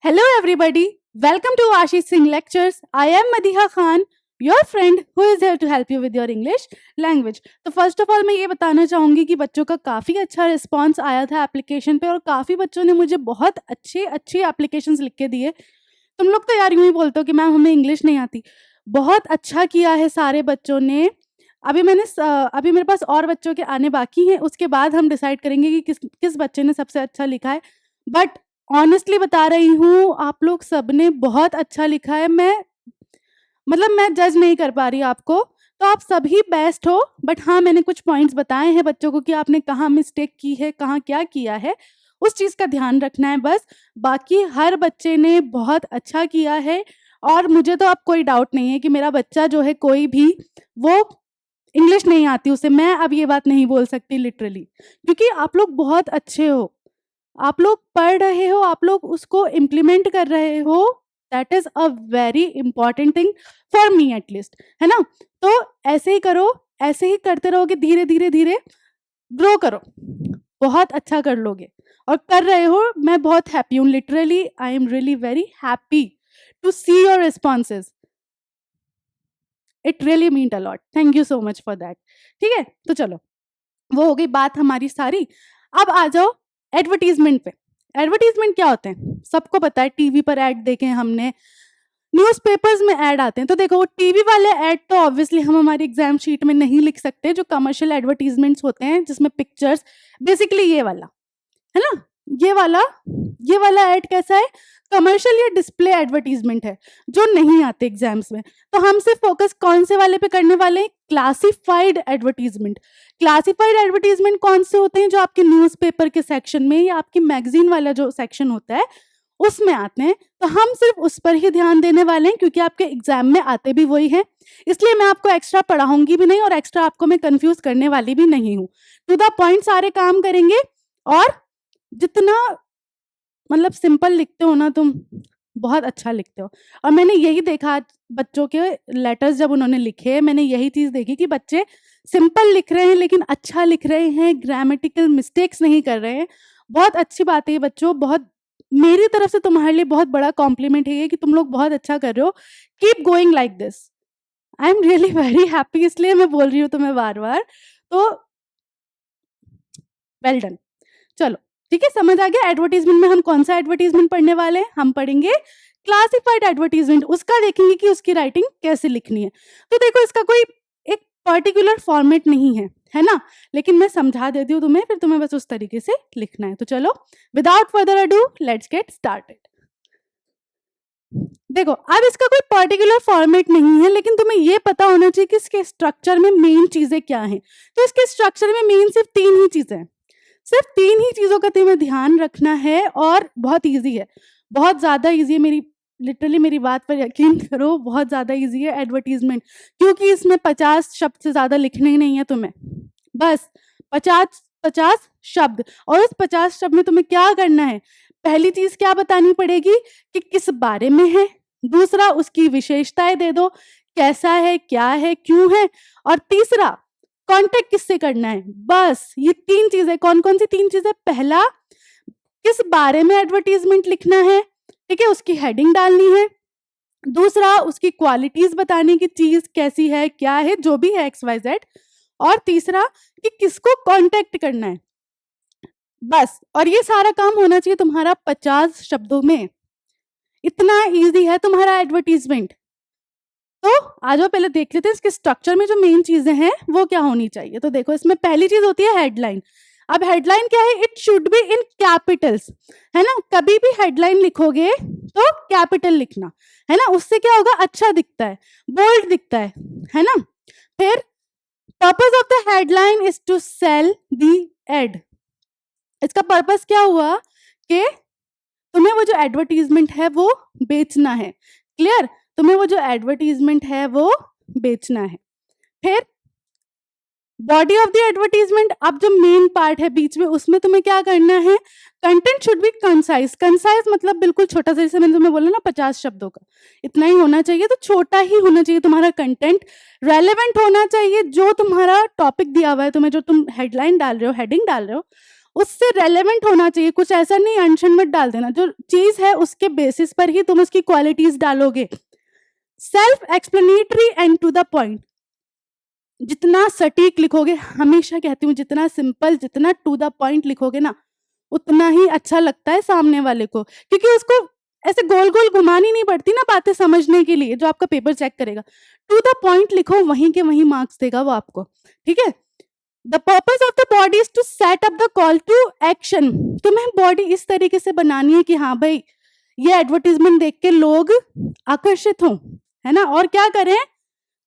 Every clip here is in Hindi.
Hello everybody, welcome to Ashish Singh Lectures. I am Madiha Khan, your friend who is here to help you with your English language. तो फर्स्ट ऑफ ऑल मैं ये बताना चाहूँगी कि बच्चों का काफ़ी अच्छा रिस्पांस आया था एप्लीकेशन पे और काफ़ी बच्चों ने मुझे बहुत अच्छी एप्लीकेशंस लिख के दिए। तुम लोग तो यार यूँ ही बोलते हो कि मैम हमें इंग्लिश नहीं आती। बहुत अच्छा किया है सारे बच्चों ने। अभी मेरे पास और बच्चों के आने बाकी हैं, उसके बाद हम डिसाइड करेंगे कि किस बच्चे ने सबसे अच्छा लिखा है। बट ऑनेस्टली बता रही हूँ, आप लोग सबने बहुत अच्छा लिखा है। मैं जज नहीं कर पा रही आपको, तो आप सभी बेस्ट हो। बट हाँ, मैंने कुछ पॉइंट्स बताए हैं बच्चों को कि आपने कहाँ मिस्टेक की है, कहाँ क्या किया है, उस चीज़ का ध्यान रखना है बस। बाकी हर बच्चे ने बहुत अच्छा किया है और मुझे तो अब कोई डाउट नहीं है कि मेरा बच्चा जो है कोई भी वो इंग्लिश नहीं आती उसे। मैं अब ये बात नहीं बोल सकती लिटरली, क्योंकि आप लोग बहुत अच्छे हो। आप लोग पढ़ रहे हो, आप लोग उसको इम्प्लीमेंट कर रहे हो। That is a very important thing for me at least, है ना। तो ऐसे ही करो, ऐसे ही करते रहोगे, धीरे धीरे धीरे ग्रो करो, बहुत अच्छा कर लोगे और कर रहे हो। मैं बहुत हैप्पी हूँ, literally I am really very happy to see your responses. It really mean a lot. Thank you so much for that. ठीक है, तो चलो, वो हो गई बात हमारी सारी। अब आ जाओ एडवर्टीजमेंट पे। एडवर्टीजमेंट क्या होते हैं सबको पता है, टीवी पर ऐड देखे हमने, न्यूज़पेपर्स में ऐड आते हैं। तो देखो, वो टीवी वाले ऐड तो ऑब्वियसली हम हमारी एग्जाम शीट में नहीं लिख सकते। जो कमर्शियल एडवर्टीजमेंट्स होते हैं जिसमें पिक्चर्स, बेसिकली ये वाला है ना, ये वाला ऐड कैसा है, कमर्शियल या डिस्प्ले एडवर्टीजमेंट है, जो नहीं आते एग्जाम्स में। तो हम सिर्फ फोकस कौन से वाले पे करने वाले हैं, क्लासिफाइड एडवर्टीजमेंट। क्लासिफाइड एडवर्टीजमेंट कौन से होते हैं, जो आपके न्यूज़पेपर के सेक्शन में या आपकी मैगजीन वाला जो सेक्शन होता है उसमें आते हैं। तो हम सिर्फ उस पर ही ध्यान देने वाले हैं, क्योंकि आपके एग्जाम में आते भी वही हैं। इसलिए मैं आपको एक्स्ट्रा पढ़ाऊंगी भी नहीं और एक्स्ट्रा आपको मैं कंफ्यूज करने वाली भी नहीं हूँ। टू द पॉइंट सारे काम करेंगे। और जितना सिंपल लिखते हो ना तुम, बहुत अच्छा लिखते हो। और मैंने यही देखा आज बच्चों के लेटर्स जब उन्होंने लिखे, मैंने यही चीज़ देखी कि बच्चे सिंपल लिख रहे हैं लेकिन अच्छा लिख रहे हैं, ग्रामेटिकल मिस्टेक्स नहीं कर रहे हैं। बहुत अच्छी बात है ये बच्चों, बहुत मेरी तरफ से तुम्हारे लिए बहुत बड़ा कॉम्प्लीमेंट है ये कि तुम लोग बहुत अच्छा कर रहे हो। Keep going like this. I am really very happy, इसलिए मैं बोल रही हूँ तुम्हें बार बार। तो वेल डन। चलो ठीक है, समझ आ गया। एडवर्टीजमेंट में हम कौन सा एडवर्टीजमेंट पढ़ने वाले हैं, हम पढ़ेंगे क्लासिफाइड एडवर्टीजमेंट। उसका देखेंगे कि उसकी राइटिंग कैसे लिखनी है। तो देखो, इसका कोई एक पर्टिकुलर फॉर्मेट नहीं है ना, लेकिन मैं समझा देती हूँ तुम्हें, फिर तुम्हें बस उस तरीके से लिखना है। तो चलो, without further ado let's get started. देखो, अब इसका कोई पर्टिकुलर फॉर्मेट नहीं है, लेकिन तुम्हें ये पता होना चाहिए कि इसके स्ट्रक्चर में मेन चीजें क्या हैं। तो इसके स्ट्रक्चर में मेन सिर्फ 3 ही चीजें हैं, सिर्फ 3 ही चीज़ों का तुम्हें ध्यान रखना है। और बहुत ईजी है, बहुत ज़्यादा ईजी है। लिटरली मेरी बात पर यकीन करो, बहुत ज़्यादा ईजी है एडवर्टीजमेंट, क्योंकि इसमें 50 शब्द से ज़्यादा लिखने ही नहीं है तुम्हें। बस 50 शब्द, और उस 50 शब्द में तुम्हें क्या करना है, पहली चीज़ क्या बतानी पड़ेगी कि किस बारे में है। दूसरा, उसकी विशेषताएं दे दो, कैसा है, क्या है, क्यों है। और तीसरा, कांटेक्ट किससे करना है। बस ये 3 चीजें। कौन कौन सी 3 चीजें, पहला, किस बारे में एडवर्टीजमेंट लिखना है, ठीक है, उसकी हेडिंग डालनी है। दूसरा, उसकी क्वालिटीज बतानी कि चीज कैसी है, क्या है, जो भी है XYZ। और तीसरा, कि किसको कांटेक्ट करना है। बस, और ये सारा काम होना चाहिए तुम्हारा 50 शब्दों में। इतना इजी है तुम्हारा एडवर्टीजमेंट। तो आ जाओ, पहले देख लेते हैं इसके स्ट्रक्चर में जो मेन चीजें हैं वो क्या होनी चाहिए। तो देखो, इसमें पहली चीज होती है हेडलाइन। अब हेडलाइन क्या है, it should be in Capitals, है ना। कभी भी हेडलाइन लिखोगे तो कैपिटल लिखना, है ना। उससे क्या होगा, अच्छा दिखता है, बोल्ड दिखता है ना। फिर purpose of the headline is to sell the ad. इसका पर्पस क्या हुआ कि तुम्हें वो जो एडवर्टीजमेंट है वो बेचना है। क्लियर, तुम्हें वो जो एडवर्टीजमेंट है वो बेचना है। फिर बॉडी ऑफ द एडवर्टीजमेंट, अब जो मेन पार्ट है बीच में, उसमें तुम्हें क्या करना है, content should be concise. Concise मतलब बिल्कुल छोटा सा, जैसे मैंने तुम्हें बोला ना 50 शब्दों का, इतना ही होना चाहिए। तो छोटा ही होना चाहिए तुम्हारा कंटेंट, रेलेवेंट होना चाहिए। जो तुम्हारा टॉपिक दिया हुआ है तुम्हें, जो तुम हेडलाइन डाल रहे हो, हेडिंग डाल रहे हो, उससे रेलेवेंट होना चाहिए, कुछ ऐसा नहीं अनशन मत डाल देना, जो चीज है उसके बेसिस पर ही तुम उसकी क्वालिटीज डालोगे। Self explanatory and to the point, जितना सटीक लिखोगे, हमेशा कहती हूँ जितना सिंपल, जितना टू द पॉइंट लिखोगे ना, उतना ही अच्छा लगता है सामने वाले को, क्योंकि उसको ऐसे गोल गोल घुमानी नहीं पड़ती ना बातें समझने के लिए, जो आपका पेपर चेक करेगा। टू द पॉइंट लिखो, वहीं के वहीं मार्क्स देगा वो आपको, ठीक है। The purpose of the body is to set up the call to action. तुम्हें बॉडी इस तरीके से बनानी है कि हाँ भाई ये एडवर्टीजमेंट देख के लोग आकर्षित हों, है ना, और क्या करें,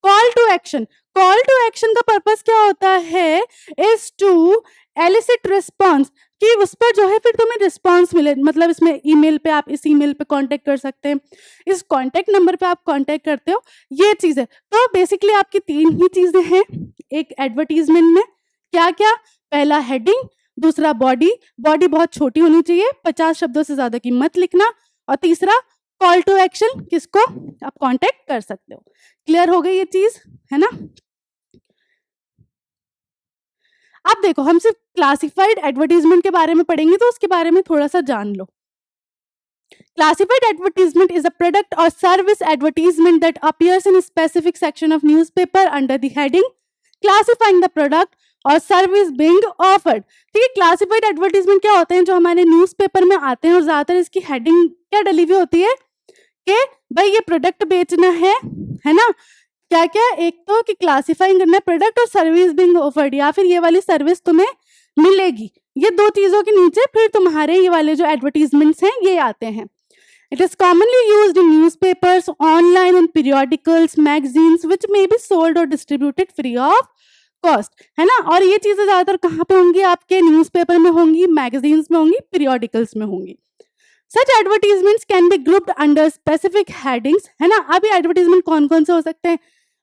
call to action. Call to action का पर्पस क्या होता है, इज टू एलिसिट रिस्पॉन्स, कि उस पर जो है फिर तुम्हें रिस्पॉन्स मिले। मतलब इसमें ईमेल पे आप इस ईमेल पे कांटेक्ट कर सकते हैं, इस कांटेक्ट नंबर पे आप कांटेक्ट करते हो, ये चीज है। तो बेसिकली आपकी तीन ही चीजें हैं एक एडवर्टीजमेंट में, क्या क्या, पहला हेडिंग, दूसरा बॉडी, बॉडी बहुत छोटी होनी चाहिए, 50 शब्दों से ज्यादा की मत लिखना, और तीसरा कॉल टू एक्शन, किसको आप कांटेक्ट कर सकते हो। क्लियर हो गई ये चीज, है ना। अब देखो हम सिर्फ क्लासिफाइड एडवर्टीजमेंट के बारे में पढ़ेंगे, तो उसके बारे में थोड़ा सा जान लो। Classified advertisement is a product or service advertisement that appears in a specific section of newspaper under the heading classifying the product और सर्विस being offered। ठीक है, क्लासिफाइड एडवर्टीजमेंट क्या होते हैं, जो हमारे न्यूज़पेपर में आते हैं, और ज्यादातर इसकी हेडिंग क्या डली हुई होती है कि भाई ये प्रोडक्ट बेचना है ना, क्या क्या, एक तो कि क्लासिफाइंग करना है प्रोडक्ट, और सर्विस being offered, या फिर ये वाली सर्विस तुम्हें मिलेगी। ये दो चीजों के नीचे फिर तुम्हारे ये वाले जो एडवर्टीजमेंट्स हैं ये आते हैं। It is commonly used in newspapers, online and periodicals, magazines, which may be sold or distributed free of cost, है ना। और ये चीजें ज्यादातर कहाँ पे होंगी, आपके न्यूज़पेपर में होंगी, मैगजीन्स में होंगी, पीरियोडिकल्स में होंगी। Such advertisements can be grouped under specific headings, है ना। अब ये एडवर्टीजमेंट कौन कौन से हो सकते हैं,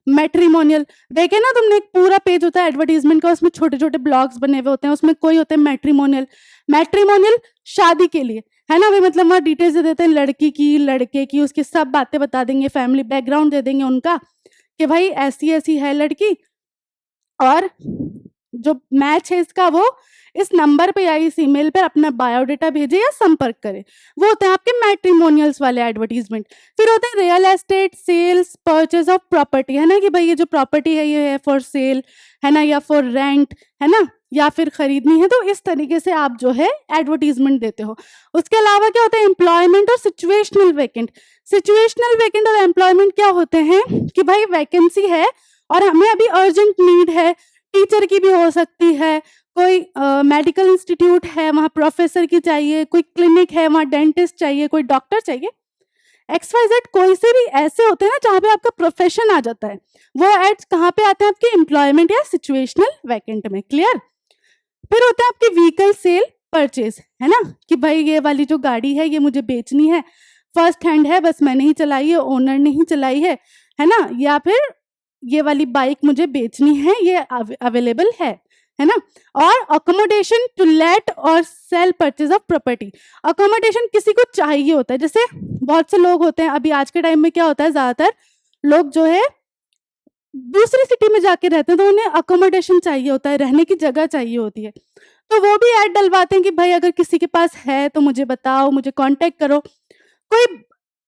मैट्रिमोनियल, देखे ना तुमने, एक पूरा पेज होता है एडवर्टीजमेंट का, उसमें छोटे छोटे ब्लॉग्स बने हुए होते हैं, उसमें कोई होते हैं मैट्रिमोनियल। मैट्रिमोनियल शादी के लिए, है ना भाई, मतलब वहाँ डिटेल्स दे देते हैं लड़की की, लड़के की, उसकी सब बातें बता देंगे, फैमिली बैकग्राउंड दे देंगे उनका, कि भाई ऐसी ऐसी है लड़की, और जो मैच है इसका वो इस नंबर पे या इस ईमेल पर अपना बायोडाटा भेजे या संपर्क करे। वो होते हैं आपके मैट्रिमोनियल्स वाले एडवर्टीजमेंट। फिर होते हैं real estate, sales, purchase of property, है ना, कि भाई ये जो प्रॉपर्टी है ये है फॉर सेल, है ना, या फॉर रेंट, है ना, या फिर खरीदनी है, तो इस तरीके से आप जो है एडवर्टीजमेंट देते हो। उसके अलावा क्या होता है, एम्प्लॉयमेंट और सिचुएशनल वैकेंट। सिचुएशनल वैकेंट और एम्प्लॉयमेंट क्या होते हैं कि भाई वैकेंसी है और हमें अभी अर्जेंट नीड है, टीचर की भी हो सकती है, कोई मेडिकल इंस्टीट्यूट है वहाँ प्रोफेसर की चाहिए, कोई क्लिनिक है वहाँ डेंटिस्ट चाहिए, कोई डॉक्टर चाहिए, XYZ, कोई से भी ऐसे होते हैं ना जहाँ पे आपका प्रोफेशन आ जाता है, वो एड्स कहाँ पे आते हैं, आपके एम्प्लॉयमेंट या सिचुएशनल वैकेंट में। क्लियर। फिर होता है आपकी व्हीकल सेल परचेज, है ना, कि भाई ये वाली जो गाड़ी है ये मुझे बेचनी है, फर्स्ट हैंड है, बस मैंने ही चलाई है, ओनर ने ही चलाई है ना, या फिर ये वाली बाइक मुझे बेचनी है, ये अवेलेबल है ना। और अकोमोडेशन टू लेट और cell purchase of property. Accommodation किसी को चाहिए होता है, जैसे बहुत से लोग होते हैं, अभी आज के टाइम में क्या होता है, ज्यादातर लोग जो है दूसरी सिटी में जाके रहते हैं, तो उन्हें अकोमोडेशन चाहिए होता है, रहने की जगह चाहिए होती है, तो वो भी ऐड डलवाते हैं कि भाई अगर किसी के पास है तो मुझे बताओ, मुझे कांटेक्ट करो। कोई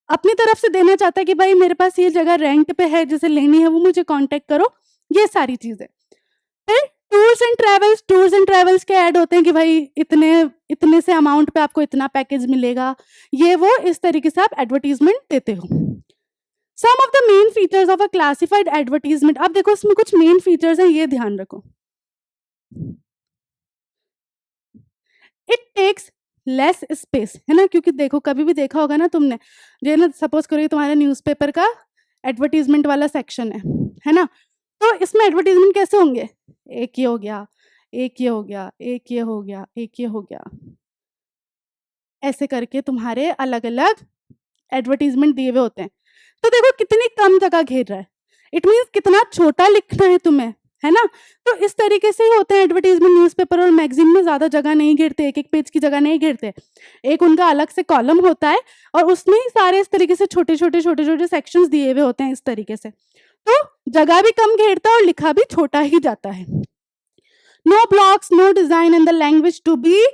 अपनी तरफ से देना चाहता है कि भाई मेरे पास ये जगह रेंट पे है, जिसे लेनी है वो मुझे कांटेक्ट करो, ये सारी चीजें। फिर टूर्स एंड ट्रेवल्स के ऐड होते हैं कि भाई इतने से अमाउंट पे आपको इतना पैकेज मिलेगा, ये वो, इस तरीके से आप एडवर्टीजमेंट देते हो। Some of the main features of a classified advertisement. अब देखो इसमें कुछ मेन फीचर्स हैं, ये ध्यान रखो। इट टेक्स लेस स्पेस, है ना, क्योंकि देखो कभी भी देखा होगा ना तुमने, जो ना सपोज करो तुम्हारे न्यूज़पेपर का एडवर्टीजमेंट वाला सेक्शन है ना, तो इसमें एडवर्टीजमेंट कैसे होंगे, एक ये हो गया, एक ये हो गया, एक ये हो गया, एक ये हो गया, ऐसे करके तुम्हारे अलग अलग एडवर्टीजमेंट दिए हुए होते हैं। तो देखो कितनी कम जगह घेर रहा है, इट मीन्स कितना छोटा लिखना है तुम्हें, है ना। तो इस तरीके से ही होते हैं एडवर्टीजमेंट, न्यूज़पेपर और मैगजीन में ज्यादा जगह नहीं घेरते, एक एक पेज की जगह नहीं घेरते, एक उनका अलग से कॉलम होता है और उसमें ही सारे इस तरीके से छोटे छोटे सेक्शंस दिए हुए होते हैं इस तरीके से, तो जगह भी कम घेरता है और लिखा भी छोटा ही जाता है। No blocks, no design and the language to be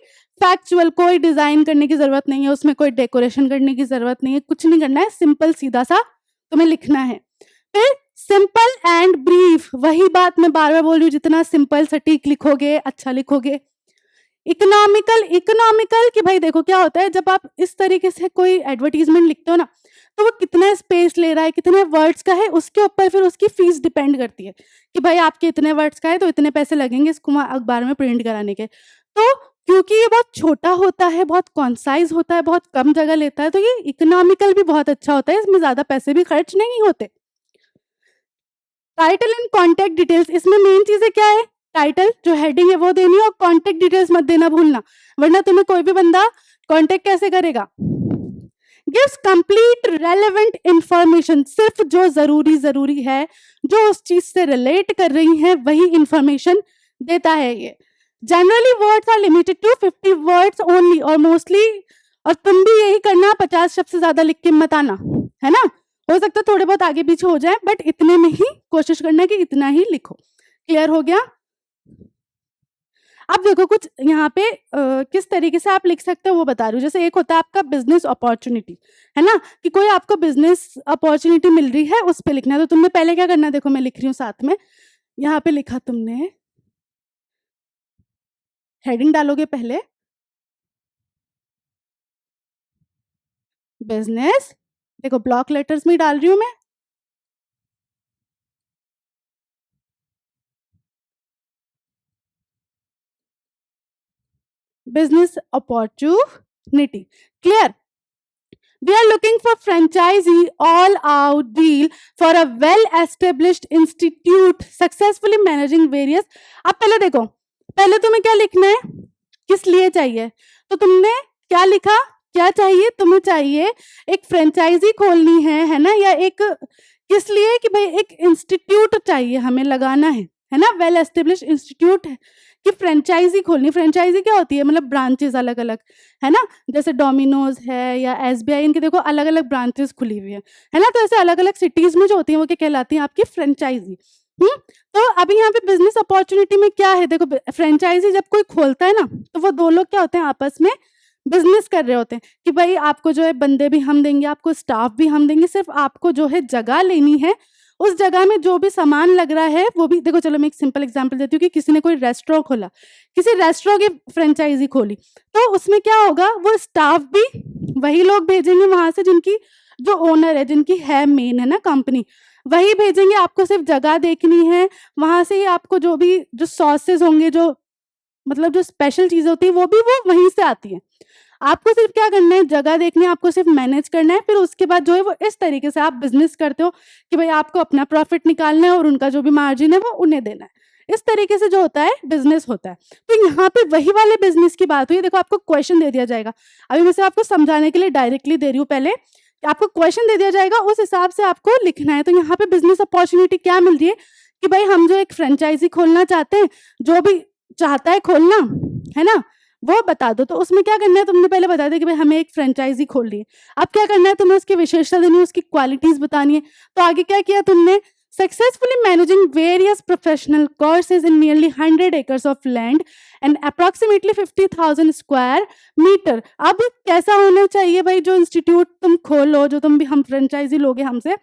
factual. कोई डिजाइन करने की जरूरत नहीं है, उसमें कोई डेकोरेशन करने की जरूरत नहीं है, कुछ नहीं करना है, सिंपल सीधा सा तुम्हें लिखना है। फिर सिंपल एंड ब्रीफ, वही बात मैं बार बार बोल रही हूँ, जितना सिंपल सटीक लिखोगे अच्छा लिखोगे। इकोनॉमिकल, इकोनॉमिकल कि भाई देखो क्या होता है, जब आप इस तरीके से कोई एडवर्टीजमेंट लिखते हो ना, तो वो कितना स्पेस ले रहा है, कितने वर्ड्स का है, उसके ऊपर फिर उसकी फीस डिपेंड करती है कि भाई आपके इतने वर्ड्स का है तो इतने पैसे लगेंगे इसको अखबार में प्रिंट कराने के। तो क्योंकि ये बहुत छोटा होता है, बहुत कॉन्साइज होता है, बहुत कम जगह लेता है, तो ये इकोनॉमिकल भी बहुत अच्छा होता है, इसमें ज्यादा पैसे भी खर्च नहीं होते। टाइटल एंड कॉन्टेक्ट डिटेल्स, इसमें मेन चीजें क्या है, टाइटल जो हेडिंग है वो देनी है, और कॉन्टेक्ट डिटेल्स मत देना भूलना, वरना तुम्हें कोई भी बंदा कॉन्टेक्ट कैसे करेगा। गिव्स कंप्लीट रेलेवेंट इंफॉर्मेशन, सिर्फ जो जरूरी है, जो उस चीज से रिलेट कर रही है वही इंफॉर्मेशन देता है ये। Generally words are limited to 50 words only और मोस्टली, और तुम भी यही करना, 50 शब्द से ज्यादा लिख के मत आना, है ना। हो सकता है थोड़े बहुत आगे पीछे हो जाए, बट इतने में ही कोशिश करना है कि इतना ही लिखो। क्लियर हो गया। अब देखो कुछ यहाँ पे किस तरीके से आप लिख सकते हो वो बता रही हूँ। जैसे एक होता है आपका बिजनेस अपॉर्चुनिटी, है ना, कि कोई आपको बिजनेस अपॉर्चुनिटी मिल रही है, उस पे लिखना है। तो तुमने पहले क्या करना है, देखो मैं लिख रही हूँ साथ में, यहाँ पे लिखा तुमने, हेडिंग डालोगे पहले बिजनेस, देखो ब्लॉक लेटर्स में डाल रही हूँ मैं, business opportunity. Clear. We are looking for franchisee all out deal for a well established institute successfully managing various। अब पहले देखो, पहले तुम्हें क्या लिखना है, किस लिए चाहिए, तो तुमने क्या लिखा, क्या चाहिए, तुम्हें चाहिए एक फ्रेंचाइजी खोलनी है ना, या एक किस लिए कि भाई एक इंस्टीट्यूट चाहिए हमें लगाना है ना, वेल एस्टेब्लिश इंस्टीट्यूट है कि फ्रेंचाइजी खोलनी। फ्रेंचाइजी क्या होती है, मतलब ब्रांचेस अलग अलग, है ना, जैसे डोमिनोज है या एसबीआई, इनके देखो अलग अलग ब्रांचेस खुली हुई है ना, तो ऐसे अलग अलग सिटीज में जो होती है वो क्या कहलाती है, आपकी फ्रेंचाइजी। तो अभी यहाँ पे बिजनेस अपॉर्चुनिटी में क्या है, देखो फ्रेंचाइजी जब कोई खोलता है ना, तो वो दो लोग क्या होते हैं, आपस में बिजनेस कर रहे होते हैं कि भाई आपको जो है बंदे भी हम देंगे, आपको स्टाफ भी हम देंगे, सिर्फ आपको जो है जगह लेनी है, उस जगह में जो भी सामान लग रहा है वो भी। देखो चलो मैं एक सिंपल एग्जांपल देती हूँ कि किसी ने कोई रेस्टोरेंट खोला, किसी रेस्टोरेंट की फ्रेंचाइजी खोली, तो उसमें क्या होगा, वो स्टाफ भी वही लोग भेजेंगे वहां से जिनकी जो ओनर है, जिनकी है मेन, है ना कंपनी, वही भेजेंगे। आपको सिर्फ जगह देखनी है, वहां से ही आपको जो भी जो सॉसेस होंगे, जो मतलब जो स्पेशल चीजें होती है वो भी वो वहीं से आती है। आपको सिर्फ क्या करना है, जगह देखनी है, आपको सिर्फ मैनेज करना है, फिर उसके बाद जो है वो इस तरीके से आप बिजनेस करते हो कि भाई आपको अपना प्रॉफिट निकालना है और उनका जो भी मार्जिन है वो उन्हें देना है। इस तरीके से जो होता है बिजनेस होता है। तो यहाँ पे वही वाले बिजनेस की बात हुई। देखो आपको क्वेश्चन दे दिया जाएगा, अभी मैं से आपको समझाने के लिए डायरेक्टली दे रही हूँ, पहले आपको क्वेश्चन दे दिया जाएगा, उस हिसाब से आपको लिखना है। तो यहाँ पे बिजनेस अपॉर्चुनिटी क्या मिल रही है कि भाई हम जो एक फ्रेंचाइजी खोलना चाहते हैं, जो भी चाहता है खोलना, है ना, वो बता दो। तो उसमें क्या करना है, तुमने पहले बता दिया कि भाई हमें एक फ्रेंचाइजी खोलनी है। अब क्या करना है, तुम्हें उसकी विशेषता देनी है, उसकी क्वालिटीज बतानी है। तो आगे क्या किया तुमने, successfully managing various professional courses in nearly 100 acres of land and approximately 50,000 square metre. अब कैसा होना चाहिए भाई, जो इंस्टीट्यूट तुम खोलो, जो तुम भी हम फ्रेंचाइजी लोगे हमसे,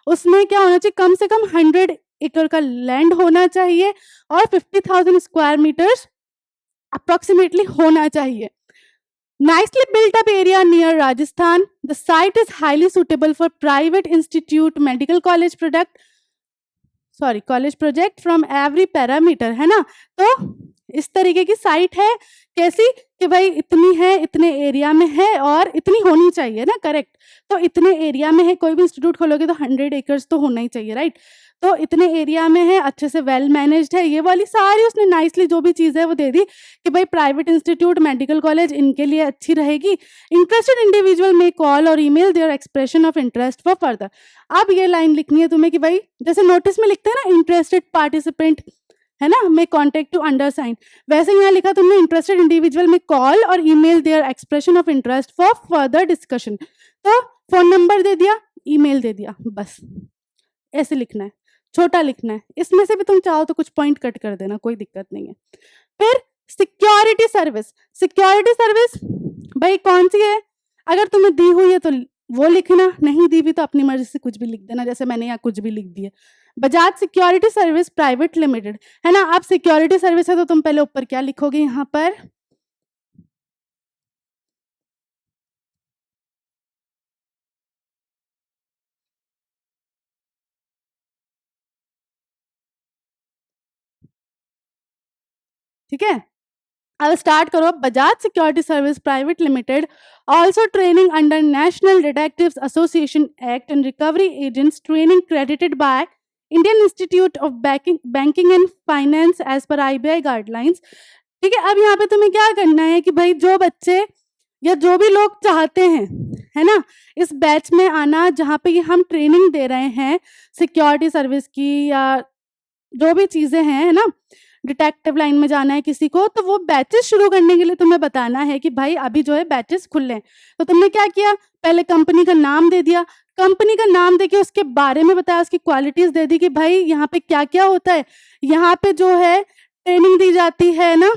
उसमें क्या होना चाहिए, कम से कम 100 एकड़ का लैंड होना चाहिए और 50,000 स्क्वायर मीटर्स अप्रोक्सीमेटली होना चाहिए। Nicely built up area near Rajasthan. The site is highly suitable for private institute, medical college college project from every parameter, है ना। तो इस तरीके की साइट है, कैसी कि भाई इतनी है, इतने एरिया में है और इतनी होनी चाहिए ना, करेक्ट। तो इतने एरिया में है, कोई भी इंस्टीट्यूट खोलोगे तो 100 एकर्स तो होना ही चाहिए, राइट। तो इतने एरिया में है, अच्छे से वेल मैनेज्ड है, ये वाली सारी उसने नाइसली जो भी चीज़ है वो दे दी कि भाई प्राइवेट इंस्टीट्यूट, मेडिकल कॉलेज, इनके लिए अच्छी रहेगी। इंटरेस्टेड इंडिविजुअल में कॉल और email their expression of interest for further. अब ये लाइन लिखनी है तुम्हें कि भाई जैसे नोटिस में लिखते हैं ना, इंटरेस्टेड पार्टिसिपेंट, है ना, मे कॉन्टेक्ट टू अंडरसाइन, वैसे यहाँ लिखा तुमने इंटरेस्टेड इंडिविजुअल में कॉल और email their expression of interest for further discussion. तो फोन नंबर दे दिया, ईमेल दे दिया, बस ऐसे लिखना है। छोटा लिखना है। इसमें से भी तुम चाहो तो कुछ पॉइंट कट कर देना, कोई दिक्कत नहीं है। फिर सिक्योरिटी सर्विस, सिक्योरिटी सर्विस भाई कौन सी है? अगर तुम्हें दी हुई है तो वो लिखना, नहीं दी हुई तो अपनी मर्जी से कुछ भी लिख देना, जैसे मैंने यहाँ कुछ भी लिख दिया। Bajaj security service private limited, है ना। अब सिक्योरिटी सर्विस है तो तुम पहले ऊपर क्या लिखोगे यहाँ पर? ठीक है, अब स्टार्ट करो। Bajaj security service private limited also training under National Detectives Association Act and recovery agents training credited by Indian Institute of Banking and Finance as per IBI guidelines। ठीक है, अब यहाँ पे तुम्हें क्या करना है कि भाई जो बच्चे या जो भी लोग चाहते हैं, है ना, इस बैच में आना जहाँ पे ये हम ट्रेनिंग दे रहे हैं सिक्योरिटी सर्विस की या जो भी चीजें हैं, है ना, डिटेक्टिव लाइन में जाना है किसी को, तो वो बैचेस शुरू करने के लिए तुम्हें बताना है कि भाई अभी जो है बैचेस खुले हैं। तो तुमने क्या किया, पहले कंपनी का नाम दे दिया, कंपनी का नाम देके उसके बारे में बताया, उसकी क्वालिटीज दे दी कि भाई यहाँ पे क्या क्या होता है, यहाँ पे जो है ट्रेनिंग दी जाती है ना,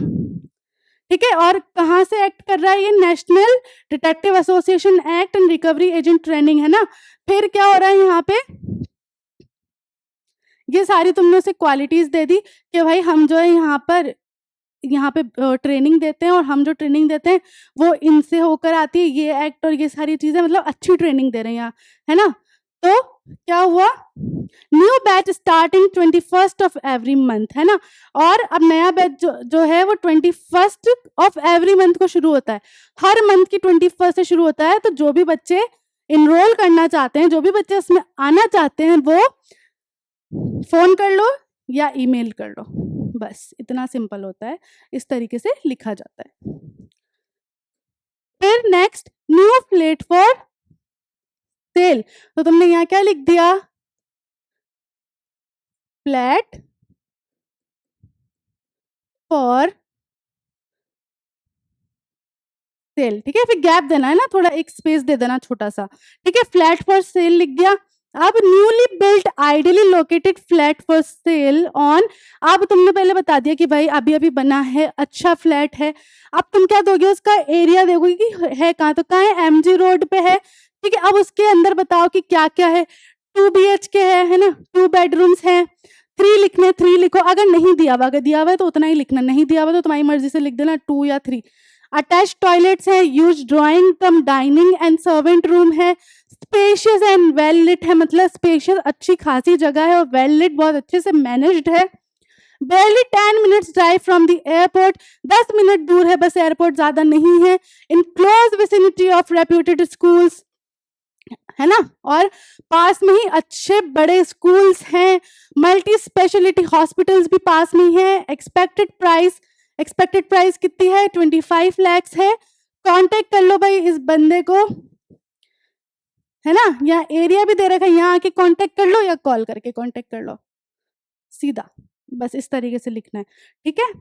ठीक है, और कहाँ से एक्ट कर रहा है ये, national detective association act and recovery agent training, है ना। फिर क्या हो रहा है यहाँ पे, ये सारी तुमने उसे क्वालिटीज दे दी कि भाई हम जो है यहाँ पे ट्रेनिंग देते हैं और हम जो ट्रेनिंग देते हैं वो इनसे होकर आती है, ये एक्ट और ये सारी चीजें, मतलब अच्छी ट्रेनिंग दे रहे हैं यहाँ, है ना। तो क्या हुआ, new batch starting 21st of every month, है ना। और अब नया बैच जो है वो 21st ऑफ एवरी मंथ को शुरू होता है, हर मंथ की 21st से शुरू होता है। तो जो भी बच्चे इनरोल करना चाहते हैं, जो भी बच्चे इसमें आना चाहते हैं, वो फोन कर लो या ईमेल कर लो, बस इतना सिंपल होता है, इस तरीके से लिखा जाता है। फिर next, new flat for sale, तो तुमने यहाँ क्या लिख दिया, फ्लैट फॉर सेल, ठीक है। फिर गैप देना है ना, थोड़ा एक स्पेस दे देना छोटा सा, ठीक है। फ्लैट फॉर सेल लिख दिया। अब newly built ideally located flat for sale on, अब तुमने पहले बता दिया कि भाई अभी अभी बना है, अच्छा फ्लैट है। अब तुम क्या दोगे, उसका एरिया देखोगे कि है कहाँ, तो कहाँ है, एमजी रोड पे है, ठीक है। अब उसके अंदर बताओ कि क्या क्या है, 2 BHK है ना, 2 बेडरूम्स है, 3 लिखने, 3 लिखो। अगर नहीं दिया हुआ, अगर दिया हुआ है तो उतना ही लिखना, नहीं दिया हुआ तो तुम्हारी मर्जी से लिख देना 2 या 3। अटैच टॉयलेट्स है, use drawing come dining and servant room है, स्पेशियस एंड वेल लिट है, मतलब स्पेशियस अच्छी खासी जगह है और वेल लिट बहुत अच्छे से मैनेज्ड है। barely 10 minutes drive from the airport, 10 minute दूर है बस एयरपोर्ट, ज्यादा नहीं है। In close vicinity of reputed schools, है ना, और पास में ही अच्छे बड़े स्कूल्स हैं, मल्टी स्पेशलिटी हॉस्पिटल्स भी पास में ही है। एक्सपेक्टेड प्राइस कितनी है, 25 lakhs है। कांटेक्ट कर लो भाई इस बंदे को, है ना, यहाँ एरिया भी दे रखा है, यहाँ आके कांटेक्ट कर लो या कॉल करके कांटेक्ट कर लो, सीधा बस इस तरीके से लिखना है, ठीक है।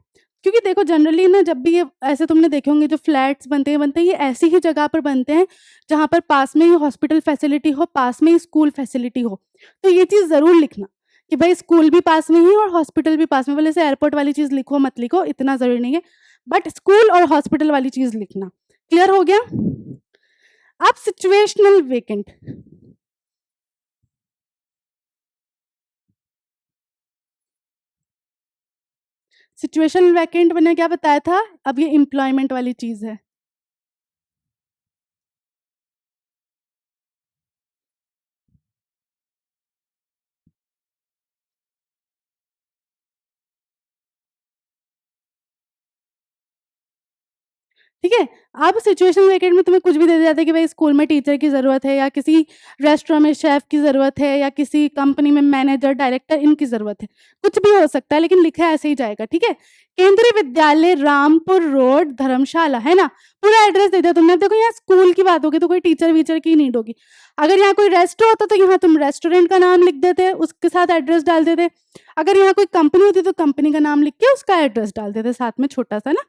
क्योंकि देखो जनरली ना, जब भी ये ऐसे तुमने देखे होंगे जो फ्लैट्स बनते हैं ये ऐसी ही जगह पर बनते हैं जहां पर पास में ही हॉस्पिटल फैसिलिटी हो, पास में ही स्कूल फैसिलिटी हो। तो ये चीज जरूर लिखना कि भाई स्कूल भी पास में ही और हॉस्पिटल भी पास में, बोले से एयरपोर्ट वाली चीज लिखो मत लिखो, इतना जरूरी नहीं है, बट स्कूल और हॉस्पिटल वाली चीज लिखना। क्लियर हो गया। अब सिचुएशनल वेकेंट, सिचुएशनल वैकेंट मैंने क्या बताया था, अब ये एम्प्लॉयमेंट वाली चीज है। ठीक है, अब सिचुएशनल वेकेंट में तुम्हें कुछ भी दे दिया जाता है कि भाई स्कूल में टीचर की ज़रूरत है या किसी रेस्टोरेंट में शेफ की ज़रूरत है या किसी कंपनी में मैनेजर डायरेक्टर इनकी ज़रूरत है, कुछ भी हो सकता है, लेकिन लिखा ऐसे ही जाएगा, ठीक है। केंद्रीय विद्यालय रामपुर रोड धर्मशाला, है ना, पूरा एड्रेस दे दिया तुमने। देखो यहाँ स्कूल की बात होगी तो कोई टीचर वीचर की नीड होगी। अगर यहाँ कोई रेस्टो होता तो यहाँ तुम रेस्टोरेंट का नाम लिख देते, उसके साथ एड्रेस डाल देते। अगर यहाँ कोई कंपनी होती तो कंपनी का नाम लिख के उसका एड्रेस डाल देते साथ में छोटा सा ना।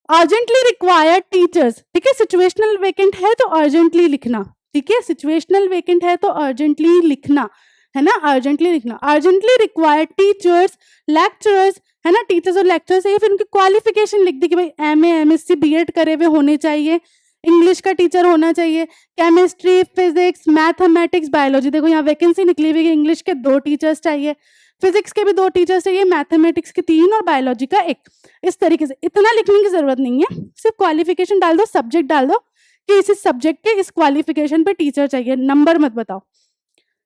अर्जेंटली रिक्वायर्ड टीचर्स, ठीक है, सिचुएशनल वेकेंट है तो अर्जेंटली लिखना, ठीक है, सिचुएशनल वेकेंट है तो अर्जेंटली लिखना, है ना, अर्जेंटली लिखना, अर्जेंटली रिक्वायर्ड टीचर्स, लेक्चरर्स, है ना, टीचर्स और लेक्चरर्स, ये फिर उनकी क्वालिफिकेशन लिख दी कि भाई एमए एमएससी बीएड करे हुए होने चाहिए, इंग्लिश का टीचर होना चाहिए, केमिस्ट्री, फिजिक्स, मैथमेटिक्स, बायोलॉजी, देखो यहाँ वैकेंसी निकली हुई है, इंग्लिश के 2 टीचर्स चाहिए, फिजिक्स के भी 2 टीचर्स चाहिए, मैथमेटिक्स के 3 और बायोलॉजी का 1। इस तरीके से इतना लिखने की जरूरत नहीं है, सिर्फ क्वालिफिकेशन डाल दो, सब्जेक्ट डाल दो कि इस सब्जेक्ट के इस क्वालिफिकेशन पे टीचर चाहिए, नंबर मत बताओ।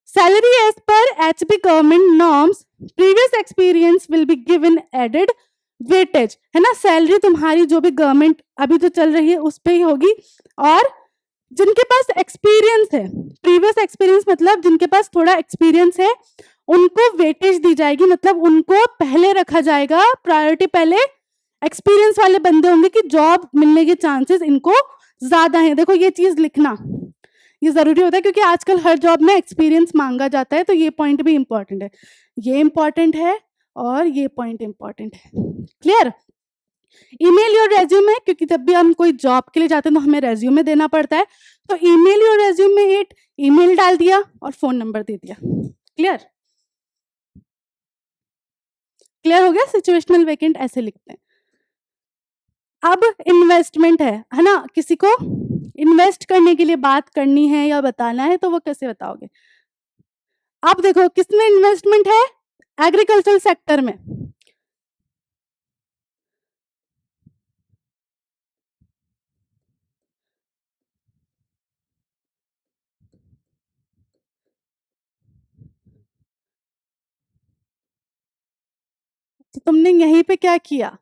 Salary as per HP government norms, previous experience will be given added weightage, है ना, सैलरी तुम्हारी जो भी गवर्नमेंट अभी जो चल रही है उस पे ही होगी, और जिनके पास एक्सपीरियंस है, प्रीवियस एक्सपीरियंस मतलब जिनके पास थोड़ा एक्सपीरियंस है, उनको वेटेज दी जाएगी, मतलब उनको पहले रखा जाएगा, प्रायोरिटी पहले एक्सपीरियंस वाले बंदे होंगे कि जॉब मिलने के चांसेस इनको ज्यादा हैं। देखो ये चीज लिखना ये जरूरी होता है क्योंकि आजकल हर जॉब में एक्सपीरियंस मांगा जाता है, तो ये पॉइंट भी इंपॉर्टेंट है, ये इंपॉर्टेंट है और ये पॉइंट इंपॉर्टेंट है। क्लियर? ईमेल योर रेज्यूमे, क्योंकि जब भी हम कोई जॉब के लिए जाते हैं तो हमें रेज्यूमे देना पड़ता है, तो email your resume it, email डाल दिया और फोन नंबर दे दिया। क्लियर? क्लियर हो गया? सिचुएशनल वेकेंट ऐसे लिखते हैं। अब इन्वेस्टमेंट है ना, किसी को इन्वेस्ट करने के लिए बात करनी है या बताना है, तो वो कैसे बताओगे? अब देखो किसमें इन्वेस्टमेंट है, एग्रीकल्चरल सेक्टर में। तो तुमने यहीं पे क्या किया,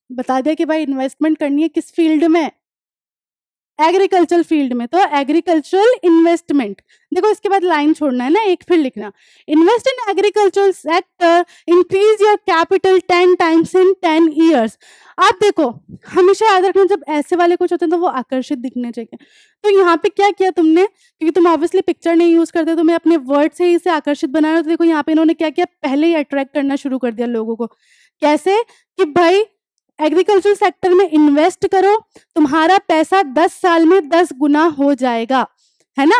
बता दिया कि भाई इन्वेस्टमेंट करनी है किस फील्ड में, एग्रीकल्चरल फील्ड में, तो एग्रीकल्चरल इन्वेस्टमेंट। देखो इसके बाद लाइन छोड़ना है ना, एक फिर लिखना, invest in agricultural sector, increase your capital 10 times in 10 years. आप देखो हमेशा याद रखना, जब ऐसे वाले कुछ होते हैं तो वो आकर्षित दिखने चाहिए, तो यहाँ पे क्या किया तुमने, क्योंकि तुम ऑब्वियसली पिक्चर नहीं यूज करते, तुम्हें अपने वर्ड से ही इसे आकर्षित बनाना, तो देखो यहाँ पे इन्होंने क्या किया, पहले ही अट्रैक्ट करना शुरू कर दिया लोगों को। कैसे? कि भाई एग्रीकल्चर सेक्टर में इन्वेस्ट करो, तुम्हारा पैसा 10 साल में 10 गुना हो जाएगा, है ना।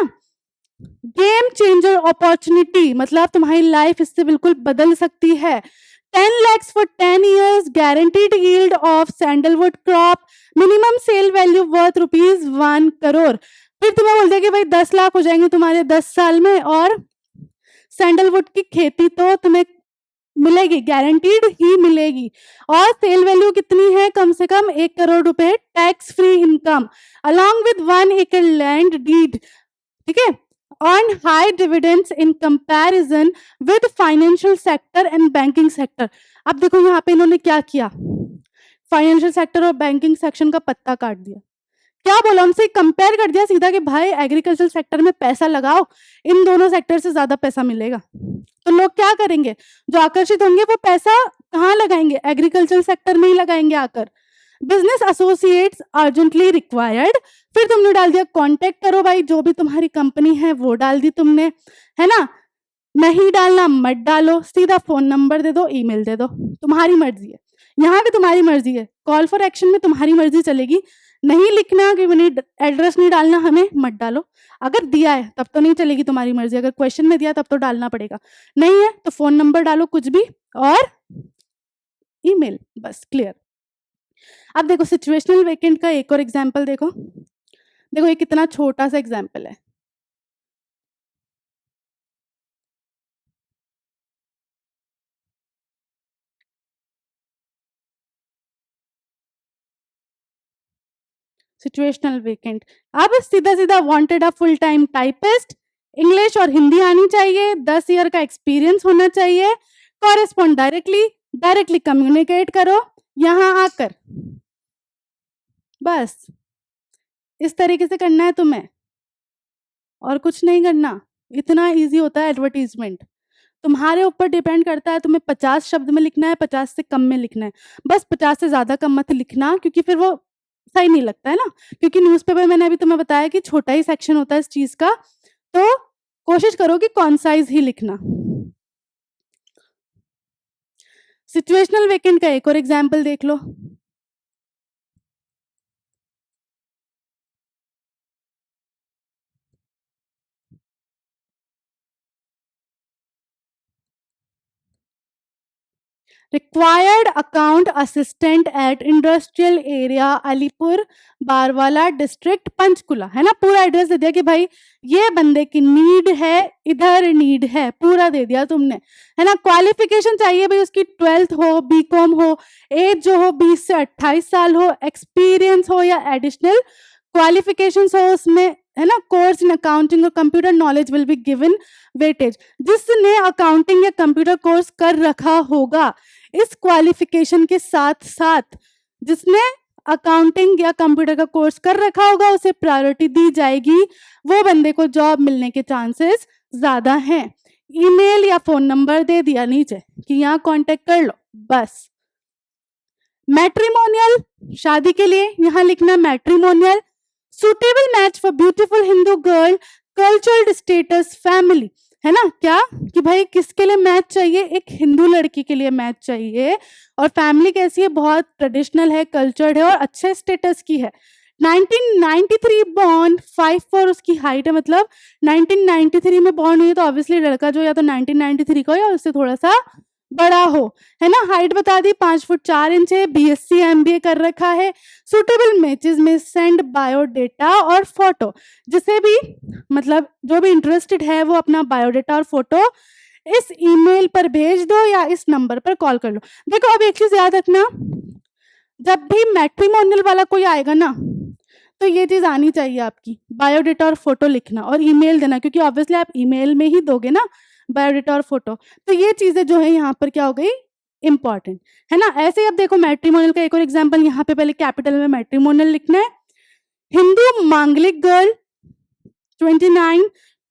गेम चेंजर अपॉर्चुनिटी, मतलब तुम्हारी लाइफ इससे बिल्कुल बदल सकती है। 10 lakhs for 10 years, guaranteed yield of sandalwood crop, minimum sale value worth ₹1 crore। फिर तुम्हें बोल दिया कि भाई 10 लाख हो जाएंगे तुम्हारे 10 साल में, और सैंडलवुड की खेती तो तुम्हें मिलेगी, गारंटीड ही मिलेगी, और सेल वैल्यू कितनी है, कम से कम 1 करोड़ रुपए, tax free income, along with 1 acre land deed, ठीक है, earn high dividends in comparison with financial sector and banking sector। अब देखो यहाँ पे इन्होंने क्या किया, फाइनेंशियल सेक्टर और बैंकिंग सेक्शन का पत्ता काट दिया, क्या बोला, उनसे कंपेयर कर दिया सीधा कि भाई एग्रीकल्चर सेक्टर में पैसा लगाओ, इन दोनों सेक्टर से ज्यादा पैसा मिलेगा। तो लोग क्या करेंगे, जो आकर्षित होंगे वो पैसा कहाँ लगाएंगे, एग्रीकल्चर सेक्टर में ही लगाएंगे आकर। बिजनेस एसोसिएट्स अर्जेंटली रिक्वायर्ड, फिर तुमने डाल दिया कांटेक्ट करो, भाई जो भी तुम्हारी कंपनी है वो डाल दी तुमने, है ना, नहीं डालना मत डालो, सीधा फोन नंबर दे दो, ईमेल दे दो, तुम्हारी मर्जी है, यहाँ भी तुम्हारी मर्जी है, कॉल फॉर एक्शन में तुम्हारी मर्जी चलेगी, नहीं लिखना कि एड्रेस नहीं डालना हमें मत डालो, अगर दिया है तब तो नहीं चलेगी तुम्हारी मर्जी, अगर क्वेश्चन में दिया तब तो डालना पड़ेगा, नहीं है तो फोन नंबर डालो कुछ भी और ईमेल, बस क्लियर। अब देखो सिचुएशनल वेकेंट का एक और एग्जाम्पल देखो, देखो ये कितना छोटा सा एग्जाम्पल है, सिचुएशनल वेकेंट। अब सीधा सीधा wanted a full time typist, English और हिंदी आनी चाहिए, 10 ईयर का एक्सपीरियंस होना चाहिए, कॉरेस्पॉन्ड डायरेक्टली, डायरेक्टली कम्युनिकेट करो यहाँ आकर, बस इस तरीके से करना है तुम्हें और कुछ नहीं करना, इतना इजी होता है एडवर्टीजमेंट। तुम्हारे ऊपर डिपेंड करता है तुम्हें 50 शब्द में लिखना है, 50 से कम में लिखना है, बस 50 से ज्यादा कम मत लिखना क्योंकि फिर वो सही नहीं लगता है ना, क्योंकि न्यूज़पेपर मैंने अभी तुम्हें बताया कि छोटा ही सेक्शन होता है इस चीज का, तो कोशिश करो कि कॉन्साइज ही लिखना। सिचुएशनल वेकेंट का एक और एग्जाम्पल देख लो, required account assistant at industrial area Alipur Barwala district Panchkula, है ना, पूरा एड्रेस दे दिया कि भाई ये बंदे की नीड है, इधर नीड है, पूरा दे दिया तुमने, है ना। क्वालिफिकेशन चाहिए भाई उसकी 12th हो, बीकॉम हो, एज जो हो 20 से 28 साल हो, एक्सपीरियंस हो या एडिशनल क्वालिफिकेशन हो उसमें, है ना। कोर्स इन अकाउंटिंग और computer knowledge will be given weightage. जिसने अकाउंटिंग या कंप्यूटर कोर्स कर रखा होगा इस क्वालिफिकेशन के साथ साथ, जिसने अकाउंटिंग या कंप्यूटर का कोर्स कर रखा होगा उसे प्रायोरिटी दी जाएगी, वो बंदे को जॉब मिलने के चांसेस ज्यादा हैं। ईमेल या फोन नंबर दे दिया नीचे कि यहाँ कांटेक्ट कर लो बस। मैट्रिमोनियल, शादी के लिए यहाँ लिखना matrimonial. Suitable match for beautiful Hindu girl, cultural status family, है ना। क्या कि भाई किसके लिए मैच चाहिए, एक हिंदू लड़की के लिए मैच चाहिए, और फैमिली कैसी है, बहुत ट्रेडिशनल है, कल्चर्ड है और अच्छे स्टेटस की है। 1993 बॉर्न, 5'4" उसकी हाइट है, मतलब 1993 में बॉर्न हुई है तो ऑब्वियसली लड़का जो या तो 1993 का हो या उससे थोड़ा सा बड़ा हो, है ना। हाइट बता दी 5 फुट 4 इंच है, BSc MBA कर रखा है। सुटेबल मैचेस में सेंड बायोडेटा और फोटो, जिसे भी मतलब जो भी इंटरेस्टेड है वो अपना बायोडेटा और फोटो इस ईमेल पर भेज दो या इस नंबर पर कॉल कर लो। देखो अब एक चीज याद रखना, जब भी मैट्रिमोनियल वाला कोई आएगा ना तो ये चीज आनी चाहिए आपकी, बायोडेटा और फोटो लिखना और ईमेल देना, क्योंकि ऑब्वियसली आप ईमेल में ही दोगे ना बायोडेटा और फोटो, तो ये चीजें जो है यहाँ पर क्या हो गई, इंपॉर्टेंट, है ना। ऐसे ही अब देखो मैट्रिमोनियल का एक और एग्जांपल, यहाँ पे पहले कैपिटल में मैट्रिमोनियल लिखना है। हिंदू मांगलिक गर्ल 29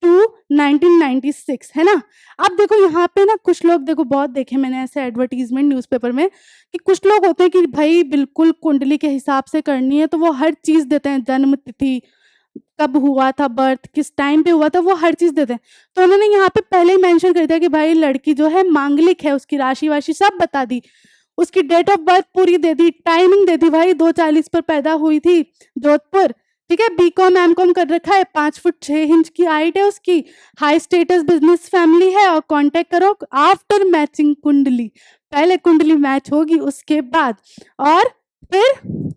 टू 1996, है ना। अब देखो यहाँ पे ना कुछ लोग, देखो बहुत देखे मैंने ऐसे एडवर्टीजमेंट न्यूज़पेपर में कि कुछ लोग होते हैं कि भाई बिल्कुल कुंडली के हिसाब से करनी है, तो वो हर चीज देते हैं, जन्म तिथि, कब हुआ था बर्थ, किस टाइम पे हुआ था, वो हर चीज देते हैं। तो उन्होंने यहाँ पे पहले ही मेंशन कर दिया कि भाई लड़की जो है मांगलिक है, उसकी राशि वाशि सब बता दी, उसकी डेट ऑफ बर्थ पूरी दे दी, टाइमिंग दे दी, भाई 2:40 पर पैदा हुई थी जोधपुर, ठीक है। बीकॉम एमकॉम कर रखा है, 5 फुट 6 इंच की हाइट है उसकी, हाई स्टेटस बिजनेस फैमिली है, और कांटेक्ट करो आफ्टर मैचिंग कुंडली, पहले कुंडली मैच होगी उसके बाद, और फिर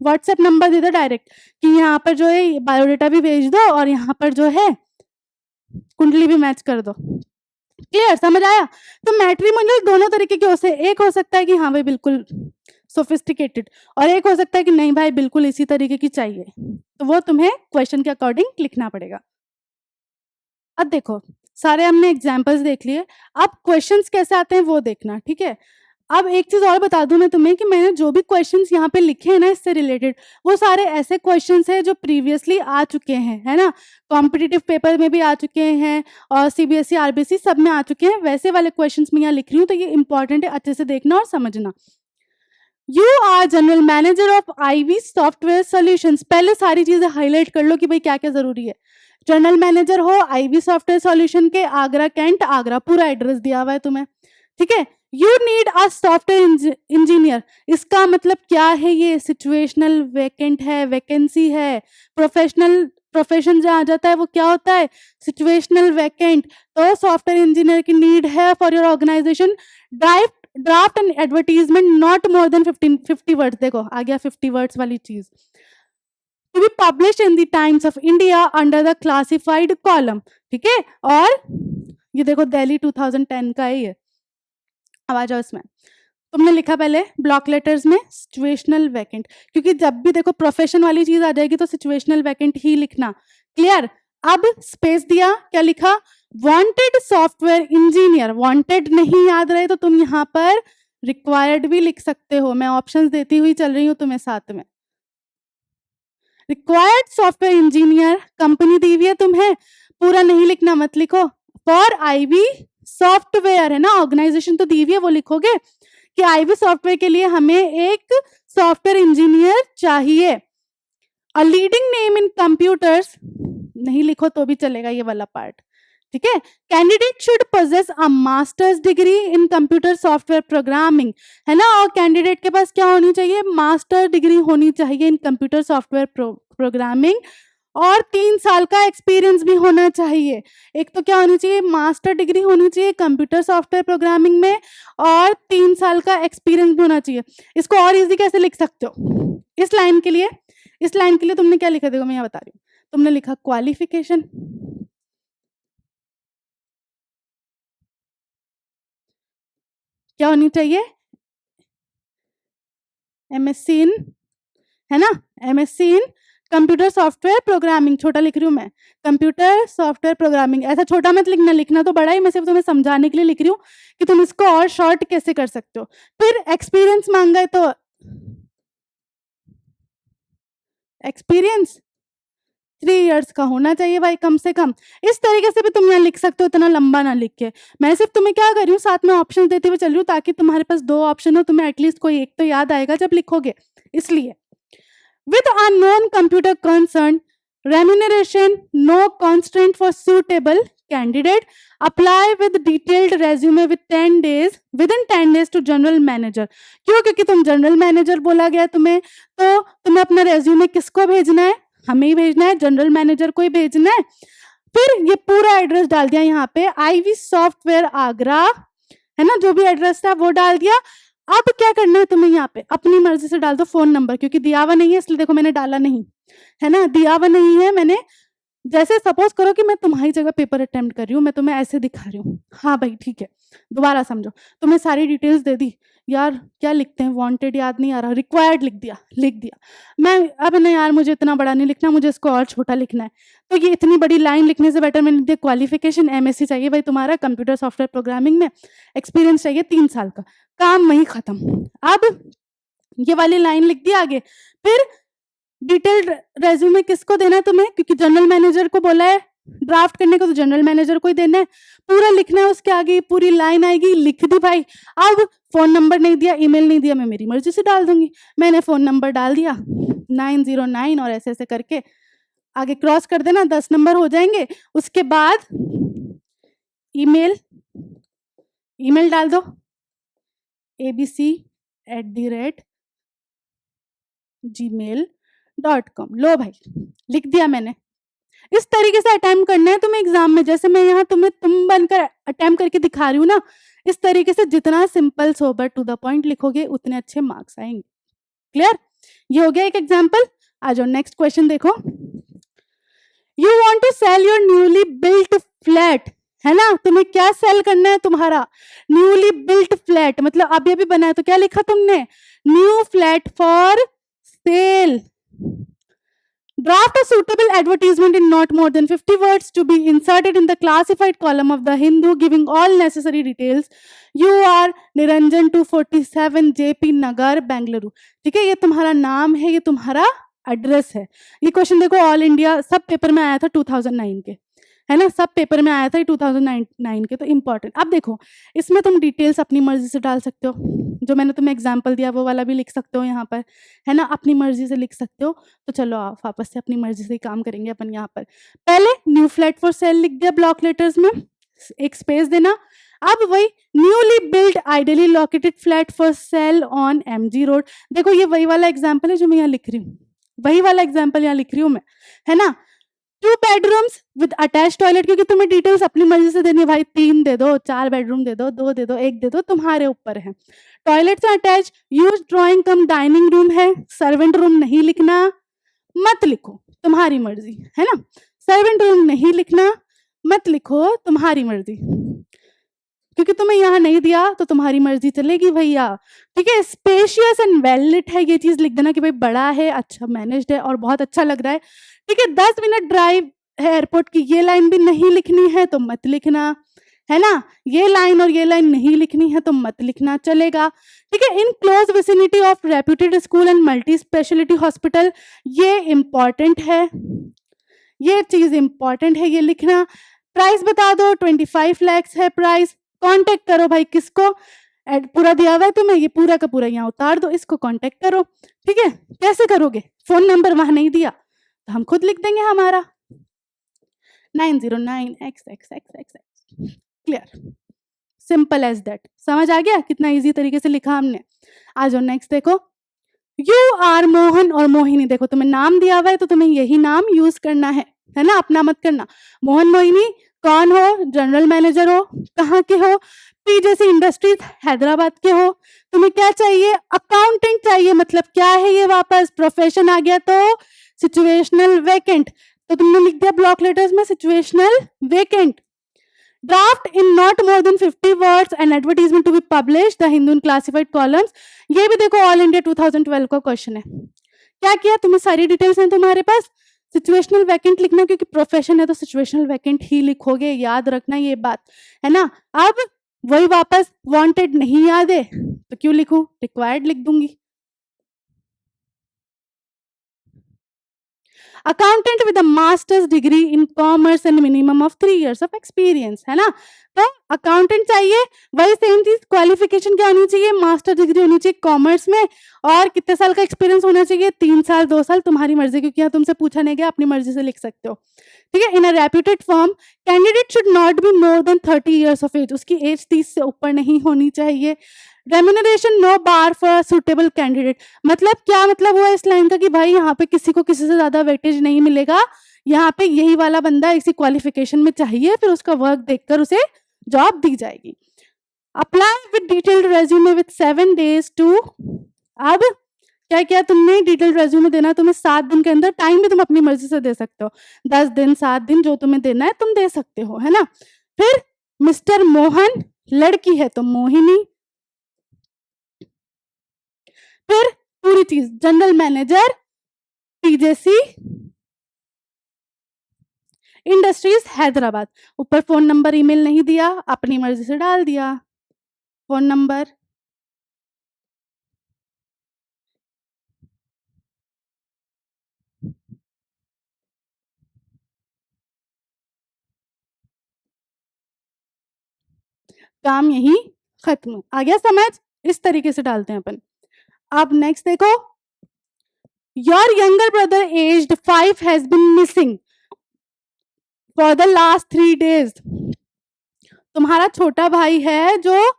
व्हाट्सएप नंबर दे दो डायरेक्ट कि यहाँ पर जो है बायोडेटा भी भेज दो और यहाँ पर जो है कुंडली भी मैच कर दो। क्लियर, समझ आया। तो मैट्रिमोनियल दोनों तरीके के हो सकते हैं, एक हो सकता है कि हाँ भाई बिल्कुल सोफिस्टिकेटेड, और एक हो सकता है कि नहीं भाई बिल्कुल इसी तरीके की चाहिए, तो वो तुम्हें क्वेश्चन के अकॉर्डिंग लिखना पड़ेगा। अब देखो सारे हमने एग्जाम्पल्स देख लिए, अब क्वेश्चंस कैसे आते हैं वो देखना, ठीक है। अब एक चीज और बता दूं मैं तुम्हें कि मैंने जो भी क्वेश्चंस यहाँ पे लिखे हैं ना इससे रिलेटेड, वो सारे ऐसे क्वेश्चंस हैं जो प्रीवियसली आ चुके हैं, है ना, कॉम्पिटिटिव पेपर में भी आ चुके हैं और CBSE RBC सब में आ चुके हैं, वैसे वाले क्वेश्चंस मैं यहाँ लिख रही हूँ, तो ये इंपॉर्टेंट है, अच्छे से देखना और समझना। You are general manager of IV software solutions, पहले सारी चीजें हाईलाइट कर लो कि भाई क्या क्या जरूरी है। जनरल मैनेजर हो IV सॉफ्टवेयर सॉल्यूशन के, आगरा कैंट आगरा, पूरा एड्रेस दिया हुआ है तुम्हें, ठीक है। You need a software engineer, इसका मतलब क्या है, ये सिचुएशनल वैकेंट है, वैकेंसी है, प्रोफेशन जहाँ आ जाता है वो क्या होता है, सिचुएशनल वैकेंट। तो सॉफ्टवेयर इंजीनियर की नीड है for your organisation. Draft an advertisement not more than 50 words, देखो आ गया 50 वर्ड्स वाली चीज, to be publish in the Times of India under the classified column, ठीक है। और ये देखो दिल्ली 2010 का है ये, अब आ जाओ इसमें, तुमने लिखा पहले ब्लॉक लेटर्स में सिचुएशनल वैकेंट, क्योंकि जब भी देखो प्रोफेशन वाली चीज आ जाएगी तो सिचुएशनल वैकेंट ही लिखना, क्लियर। अब स्पेस दिया, क्या लिखा, वांटेड सॉफ्टवेयर इंजीनियर, वांटेड नहीं याद रहे तो तुम यहाँ पर रिक्वायर्ड भी लिख सकते हो, मैं ऑप्शंस देती हुई चल रही हूँ तुम्हें साथ में। रिक्वायर्ड सॉफ्टवेयर इंजीनियर, कंपनी दी हुई है तुम्हें, पूरा नहीं लिखना, मत लिखो, फॉर IV सॉफ्टवेयर, है ना, ऑर्गेनाइजेशन तो दी हुई है, वो लिखोगे कि IV सॉफ्टवेयर के लिए हमें एक सॉफ्टवेयर इंजीनियर चाहिए। A leading name in computers, नहीं लिखो तो भी चलेगा ये वाला पार्ट, ठीक है। Candidate should possess a masters degree in computer software programming, है ना, और कैंडिडेट के पास क्या होनी चाहिए, मास्टर डिग्री होनी चाहिए इन कंप्यूटर सॉफ्टवेयर प्रोग्रामिंग। और 3 साल का एक्सपीरियंस भी होना चाहिए। एक तो क्या होनी चाहिए, मास्टर डिग्री होनी चाहिए कंप्यूटर सॉफ्टवेयर प्रोग्रामिंग में, और 3 साल का एक्सपीरियंस भी होना चाहिए। इसको और इजी कैसे लिख सकते हो, इस लाइन के लिए, इस लाइन के लिए तुमने क्या लिखा, देखो मैं यहाँ बता रही हूँ, तुमने लिखा क्वालिफिकेशन, क्या होनी चाहिए, एमएससी इन, है ना, MSc in computer software programming, छोटा लिख रही हूँ मैं, कंप्यूटर सॉफ्टवेयर प्रोग्रामिंग, ऐसा छोटा मत लिखना, लिखना तो बड़ा ही, मैं सिर्फ तुम्हें समझाने के लिए लिख रही हूँ कि तुम इसको और शॉर्ट कैसे कर सकते हो। फिर एक्सपीरियंस मांगा है तो एक्सपीरियंस 3 इयर्स का होना चाहिए भाई कम से कम। इस तरीके से भी तुम यहाँ लिख सकते हो, इतना लंबा ना लिख के। मैं सिर्फ तुम्हें क्या कर रही हूँ, साथ में ऑप्शन देते हुए चल रही हूँ, ताकि तुम्हारे पास 2 ऑप्शन हो, तुम्हें एटलीस्ट कोई एक तो याद आएगा जब लिखोगे, इसलिए। With unknown computer concern, remuneration, no constraint for suitable candidate. Apply with detailed resume with 10 days, within 10 days to general manager. क्यों, क्योंकि तुम जनरल मैनेजर बोला गया तुम्हें, तो तुम्हें अपना रेज्यूमे किसको भेजना है, हमें ही भेजना है, जनरल मैनेजर को ही भेजना है। फिर ये पूरा एड्रेस डाल दिया यहाँ पे, आईवी सॉफ्टवेयर आगरा, है ना, जो भी एड्रेस था वो डाल दिया। अब क्या करना है तुम्हें, यहाँ पे अपनी मर्जी से डाल दो फोन नंबर, क्योंकि दिया हुआ नहीं है इसलिए देखो मैंने डाला नहीं, है ना, दिया हुआ नहीं है मैंने। जैसे सपोज करो कि मैं तुम्हारी जगह पेपर अटेम्प्ट कर रही हूँ, मैं तुम्हें ऐसे दिखा रही हूँ, हाँ भाई ठीक है, दोबारा समझो, तुम्हें सारी डिटेल्स दे दी, यार क्या लिखते हैं, वांटेड याद नहीं आ रहा, रिक्वायर्ड लिख दिया, लिख दिया मैं, अब नहीं यार मुझे इतना बड़ा नहीं लिखना, मुझे इसको और छोटा लिखना है, तो ये इतनी बड़ी लाइन लिखने से बेटर मैंने दिया क्वालिफिकेशन, एमएससी चाहिए भाई तुम्हारा कंप्यूटर सॉफ्टवेयर प्रोग्रामिंग में, एक्सपीरियंस चाहिए 3 साल का, काम वहीं खत्म। अब ये वाली लाइन लिख दी आगे। फिर डिटेल्ड रेज्यूमे किसको देना है तुम्हें, क्योंकि जनरल मैनेजर को बोला है ड्राफ्ट करने को, तो जनरल मैनेजर को ही देना है, पूरा लिखना है, उसके आगे पूरी लाइन आएगी, लिख दी भाई। अब फोन नंबर नहीं दिया, ईमेल नहीं दिया, मैं मेरी मर्जी से डाल दूंगी, मैंने फोन नंबर डाल दिया 909 और ऐसे ऐसे करके आगे क्रॉस कर देना, 10 नंबर हो जाएंगे। उसके बाद ईमेल, ईमेल डाल दो abc@gmail.com, लो भाई लिख दिया मैंने। इस तरीके से अटेम्प्ट करना है तुम्हें एग्जाम में, जैसे मैं यहाँ तुम्हें तुम बनकर अटेम्प्ट करके दिखा रही हूँ ना, इस तरीके से जितना simple sober to the point लिखोगे उतने अच्छे मार्क्स आएंगे। क्लियर, ये हो गया एक एग्जाम्पल। आ जाओ नेक्स्ट क्वेश्चन देखो। You want to sell your newly built flat, है ना, तुम्हें क्या सेल करना है, तुम्हारा न्यूली बिल्ट फ्लैट, मतलब अभी अभी बना है, तो क्या लिखा तुमने, new flat for sale. Draft a suitable advertisement in not more than 50 words to be inserted in the classified column of the Hindu, giving all necessary details. You are Niranjan 247 JP Nagar, Bengaluru. ठीक है, ये तुम्हारा नाम है, ये तुम्हारा एड्रेस है। ये क्वेश्चन देखो ऑल इंडिया सब पेपर में आया था 2009 के, है ना, सब पेपर में आया था 2009 के, तो इम्पॉर्टेंट। अब देखो इसमें तुम डिटेल्स अपनी मर्जी से डाल सकते हो, जो मैंने तुम्हें एग्जाम्पल दिया वो वाला भी लिख सकते हो यहाँ पर, है ना, अपनी मर्जी से लिख सकते हो। तो चलो आप वापस से अपनी मर्जी से ही काम करेंगे अपन। यहाँ पर पहले न्यू फ्लैट फॉर सेल लिख दिया ब्लॉक लेटर्स में, एक स्पेस देना। अब वही newly build ideally located flat for sale on MG road, देखो ये वही वाला एग्जाम्पल है जो मैं यहाँ लिख रही हूँ, वही वाला एग्जाम्पल यहाँ लिख रही हूँ मैं, है ना। 2 बेडरूम्स विद अटैच टॉयलेट, क्योंकि तुम्हें डिटेल्स अपनी मर्जी से देनी है भाई, 3 दे दो, 4 बेडरूम दे दो, 2 दे दो, 1 दे दो, तुम्हारे ऊपर है। टॉयलेट से अटैच, यूज ड्राइंग कम डाइनिंग रूम है, सर्वेंट रूम नहीं लिखना, मत लिखो तुम्हारी मर्जी, है ना, सर्वेंट रूम नहीं लिखना, मत लिखो तुम्हारी मर्जी, क्योंकि तुम्हें यहाँ नहीं दिया तो तुम्हारी मर्जी चलेगी भैया। ठीक है, स्पेशियस एंड वेल लिट है, ये चीज लिख देना कि भाई बड़ा है, अच्छा मैनेज्ड है और बहुत अच्छा लग रहा है। ठीक है, 10 मिनट ड्राइव है एयरपोर्ट की, ये लाइन भी नहीं लिखनी है तो मत लिखना, है ना, ये लाइन और ये लाइन नहीं लिखनी है तो मत लिखना, चलेगा। ठीक है, in close vicinity of reputed school and multi speciality hospital, ये इंपॉर्टेंट है, ये चीज इंपॉर्टेंट है, ये लिखना। प्राइस बता दो, 25 लाख है प्राइस, कांटेक्ट करो भाई किसको, पूरा दिया हुआ है तुम्हें, ये पूरा का पूरा यहाँ उतार दो, इसको कांटेक्ट करो। ठीक है, कैसे करोगे, फोन नंबर वहां नहीं दिया तो हम खुद लिख देंगे हमारा 909xxxx। Clear, simple as that, समझ आ गया कितना इजी तरीके से लिखा हमने। आ जाओ नेक्स्ट देखो। यू आर मोहन और मोहिनी, देखो तुम्हें नाम दिया हुआ है तो तुम्हें यही नाम यूज करना है ना, अपना मत करना। मोहन मोहिनी कौन हो, जनरल मैनेजर हो, कहाँ के हो, पी जैसी इंडस्ट्रीज हैदराबाद के हो। तुम्हें क्या चाहिए, अकाउंटेंट चाहिए, मतलब क्या है ये, वापस प्रोफेशन आ गया तो सिचुएशनल वैकेंट, तो तुमने लिख दिया ब्लॉक लेटर्स में situational vacant. Draft in not more than 50 words and advertisement to be publish the Hindu in classified columns. ये भी देखो ऑल इंडिया 2012 का क्वेश्चन है। क्या किया, तुम्हें सारी डिटेल्स हैं तुम्हारे पास, सिचुएशनल वैकेंट लिखना, क्योंकि प्रोफेशन है तो सिचुएशनल वैकेंट ही लिखोगे, याद रखना ये बात, है ना। अब वही वापस, वांटेड नहीं याद है तो क्यों लिखूं, रिक्वायर्ड लिख दूंगी। Accountant with a masters degree in commerce and minimum of 3 years of experience, है ना। तो अकाउंटेंट चाहिए, वही सेम चीज, क्वालिफिकेशन क्या होनी चाहिए, मास्टर डिग्री होनी चाहिए कॉमर्स में, और कितने साल का एक्सपीरियंस होना चाहिए, 3 साल 2 साल, तुम्हारी मर्जी, क्योंकि यहाँ तुमसे पूछा नहीं गया, अपनी मर्जी से लिख सकते हो, ठीक है। In a reputed firm candidate should not be more than 30 years of age, उसकी एज 30 से ऊपर नहीं होनी चाहिए। Remuneration no bar for suitable candidate, मतलब क्या मतलब हुआ इस लाइन का कि भाई यहाँ पे किसी को किसी से ज्यादा वेटेज नहीं मिलेगा, यहाँ पे यही वाला बंदा इसी क्वालिफिकेशन में चाहिए, फिर उसका वर्क देखकर उसे जॉब दी जाएगी। Apply with detailed resume with 7 days to, अब क्या किया तुमने, डिटेल्ड रेज्यूमे देना तुम्हें 7 दिन के अंदर, टाइम भी तुम अपनी मर्जी से दे सकते हो, 10 दिन 7 दिन जो तुम्हें देना है तुम दे सकते हो, है ना। फिर मिस्टर मोहन, लड़की है तो मोहिनी, फिर पूरी चीज, जनरल मैनेजर पीजेसी इंडस्ट्रीज हैदराबाद, ऊपर फोन नंबर ईमेल नहीं दिया, अपनी मर्जी से डाल दिया फोन नंबर। काम यही खत्म, आ गया समझ, इस तरीके से डालते हैं अपन। अब नेक्स्ट देखो, your younger brother aged 5 has been missing for the last 3 days, तुम्हारा छोटा भाई है जो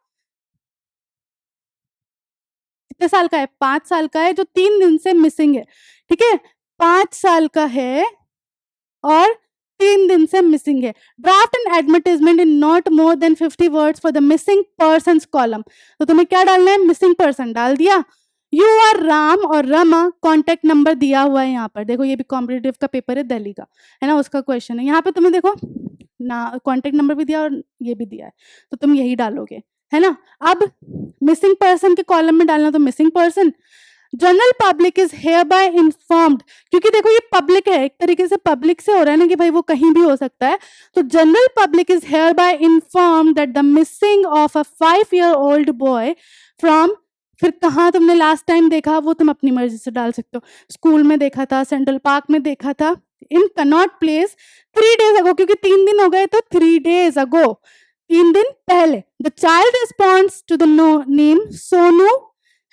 कितने साल का है, 5 साल का है, जो 3 दिन से मिसिंग है, ठीक है, 5 साल का है और 3 दिन से मिसिंग है। Draft an advertisement in not more than 50 words for the missing person column, तो तुम्हें क्या डालना है, मिसिंग पर्सन डाल दिया। यू आर राम और रमा, कॉन्टेक्ट नंबर दिया हुआ है यहाँ पर, देखो ये भी कॉम्पिटेटिव का पेपर है दिल्ली का, है ना, उसका क्वेश्चन है, यहाँ पे तुम्हें देखो ना कॉन्टेक्ट नंबर भी दिया और ये भी दिया है, तो तुम यही डालोगे, है ना। अब मिसिंग पर्सन के कॉलम में डालना, तो missing person, general public is hereby informed, क्योंकि देखो ये पब्लिक है, एक तरीके से पब्लिक से हो रहा है ना कि भाई वो कहीं भी हो सकता है, तो general public is hereby informed that the missing of a 5-year-old boy from, फिर कहाँ तुमने लास्ट टाइम देखा वो तुम अपनी मर्जी से डाल सकते हो, स्कूल में देखा था, सेंट्रल पार्क में देखा था, इन कनॉट प्लेस 3 days अगो, क्योंकि 3 दिन हो गए तो 3 days अगो, 3 दिन पहले। The child responds to the name Sonu,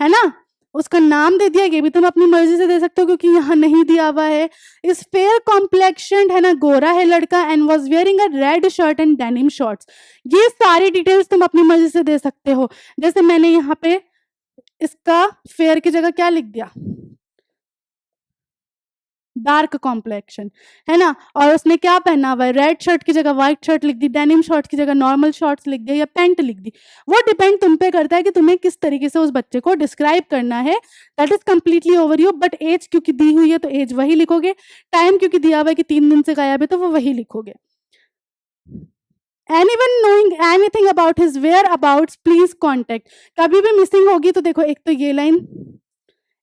है ना, उसका नाम दे दिया, ये भी तुम अपनी मर्जी से दे सकते हो क्योंकि यहाँ नहीं दिया हुआ है। इस फेयर कॉम्प्लेक्शन, है ना, गोरा है लड़का, and was wearing a red shirt and denim shorts, ये सारी डिटेल्स तुम अपनी मर्जी से दे सकते हो। जैसे मैंने यहाँ पे इसका फेयर की जगह क्या लिख दिया, डार्क कॉम्प्लेक्शन, है ना, और उसने क्या पहना हुआ है, रेड शर्ट की जगह व्हाइट शर्ट लिख दी, डेनिम शर्ट की जगह नॉर्मल शॉर्ट्स लिख दिया या पैंट लिख दी, वो डिपेंड तुम पे करता है कि तुम्हें किस तरीके से उस बच्चे को डिस्क्राइब करना है, that is completely over you. But as क्योंकि दी हुई है तो एज वही लिखोगे, टाइम क्योंकि दिया हुआ है कि 3 दिन से गायब है तो वो वही लिखोगे। Anyone knowing anything about his whereabouts please contact, कभी भी मिसिंग होगी तो देखो, एक तो ये लाइन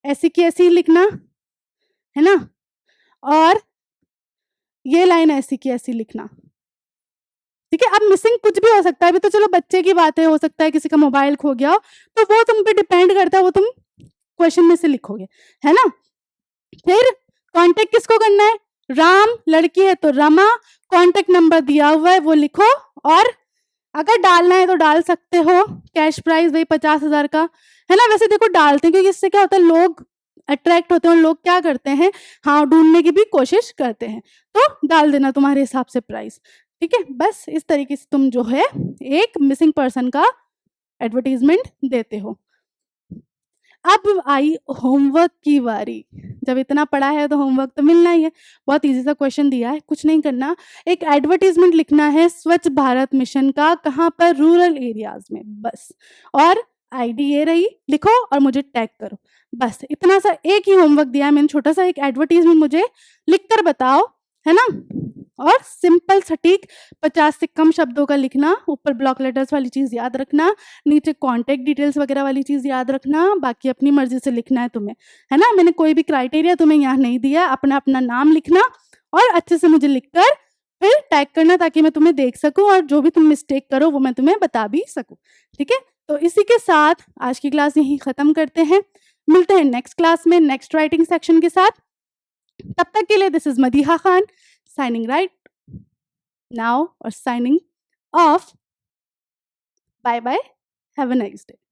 ऐसी की ऐसी लिखना, है ना, और ये लाइन ऐसी की ऐसी लिखना, ठीक है। अब मिसिंग कुछ भी हो सकता है, अभी तो चलो बच्चे की बातें, हो सकता है किसी का मोबाइल खो गया हो, तो वो तुम पे डिपेंड करता है, वो तुम क्वेश्चन में से लिखोगे, है ना। फिर कांटेक्ट किसको करना है, राम, लड़की है तो रमा, कांटेक्ट नंबर दिया हुआ है वो लिखो, और अगर डालना है तो डाल सकते हो, कैश प्राइस भाई 50,000 का, है ना। वैसे देखो डालते हैं क्योंकि इससे क्या होता है, लोग अट्रैक्ट होते हैं और लोग क्या करते हैं, हाँ ढूंढने की भी कोशिश करते हैं, तो डाल देना तुम्हारे हिसाब से प्राइस, ठीक है। बस इस तरीके से तुम जो है एक मिसिंग पर्सन का एडवर्टीजमेंट देते हो। अब आई होमवर्क की बारी। जब इतना पढ़ा है तो होमवर्क तो मिलना ही है। बहुत इजी सा क्वेश्चन दिया है, कुछ नहीं करना, एक एडवर्टीजमेंट लिखना है स्वच्छ भारत मिशन का, कहाँ पर, रूरल एरियाज में, बस। और आईडी ये रही, लिखो और मुझे टैग करो, बस इतना सा एक ही होमवर्क दिया है मैंने, छोटा सा एक एडवर्टीजमेंट मुझे लिखकर बताओ, है ना। और सिंपल सटीक 50 से कम शब्दों का लिखना, ऊपर ब्लॉक लेटर्स वाली चीज याद रखना, नीचे कॉन्टेक्ट डिटेल्स वगैरह वाली चीज याद रखना, बाकी अपनी मर्जी से लिखना है तुम्हें, है ना। मैंने कोई भी क्राइटेरिया तुम्हें यहाँ नहीं दिया, अपना अपना नाम लिखना और अच्छे से मुझे लिखकर फिर टैग करना, ताकि मैं तुम्हें देख सकूं और जो भी तुम मिस्टेक करो वो मैं तुम्हें बता भी सकूं, ठीक है। तो इसी के साथ आज की क्लास यहीं खत्म करते हैं, मिलते हैं नेक्स्ट क्लास में नेक्स्ट राइटिंग सेक्शन के साथ। तब तक के लिए this is Madiha Khan signing right now or signing off. Bye bye. Have a nice day.